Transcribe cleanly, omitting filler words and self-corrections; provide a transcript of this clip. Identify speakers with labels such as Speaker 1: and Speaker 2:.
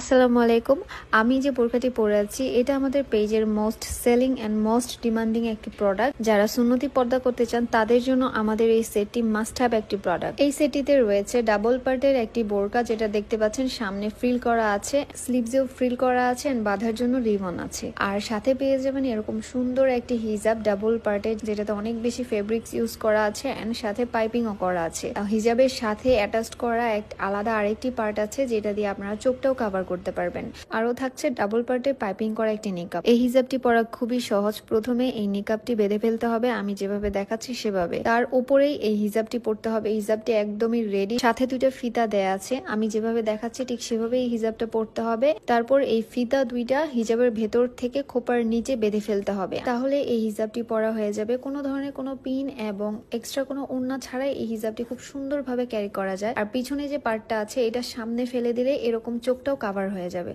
Speaker 1: আসসালামু আলাইকুম। আমি যে বোরকাটি পরে আছি এটা আমাদের পেজের most selling and most demanding একটি প্রোডাক্ট। যারা সুন্নতি পর্দা করতে চান তাদের জন্য আমাদের এই সেটটি মাস্ট হ্যাভ একটি প্রোডাক্ট। এই সেটটিতে রয়েছে ডাবল পার্টের একটি বোরকা, যেটা দেখতে পাচ্ছেন সামনে ফ্রিল করা আছে, স্লিভসেও ফ্রিল করা আছে এন্ড বাঁধার জন্য রিবন আছে। আর সাথে পেয়ে যাবেন এরকম সুন্দর একটি হিজাব ডাবল পার্টের, যেটাতে অনেক বেশি ফেব্রিক্স ইউজ করা আছে এন্ড সাথে পাইপিংও করা আছে। হিজাবের সাথে অ্যাটাচড করা আলাদা আরেকটি পার্ট আছে, যেটা দিয়ে আপনারা চোখটাও কভার করতে পারবেন। আরো থাকছে ডাবল পার্টে পাইপিং করা একটি নিকাব। এই হিজাবটি পরা খুবই সহজ। প্রথমে এই নিকাবটি বেঁধে ফেলতে হবে আমি যেভাবে দেখাচ্ছি সেভাবে, তার উপরেই এই হিজাবটি পরতে হবে। হিজাবটি একদমই রেডি, সাথে দুইটা ফিতা দেয়া আছে, আমি যেভাবে দেখাচ্ছি ঠিক সেভাবে এই হিজাবটা পরতে হবে। তারপর এই ফিতা দুইটা হিজাবের ভেতর থেকে খোপার নিচে বেঁধে ফেলতে হবে, তাহলে এই হিজাবটি পরা হয়ে যাবে। কোনো ধরনের কোনো পিন এবং এক্সট্রা কোনো ওড়না ছাড়াই এই হিজাবটি খুব সুন্দরভাবে ক্যারি করা যায়। আর পিছনে যে পার্টটা আছে এটা সামনে ফেলে দিলে এরকম চোখটাও কাভার হয়ে যাবে।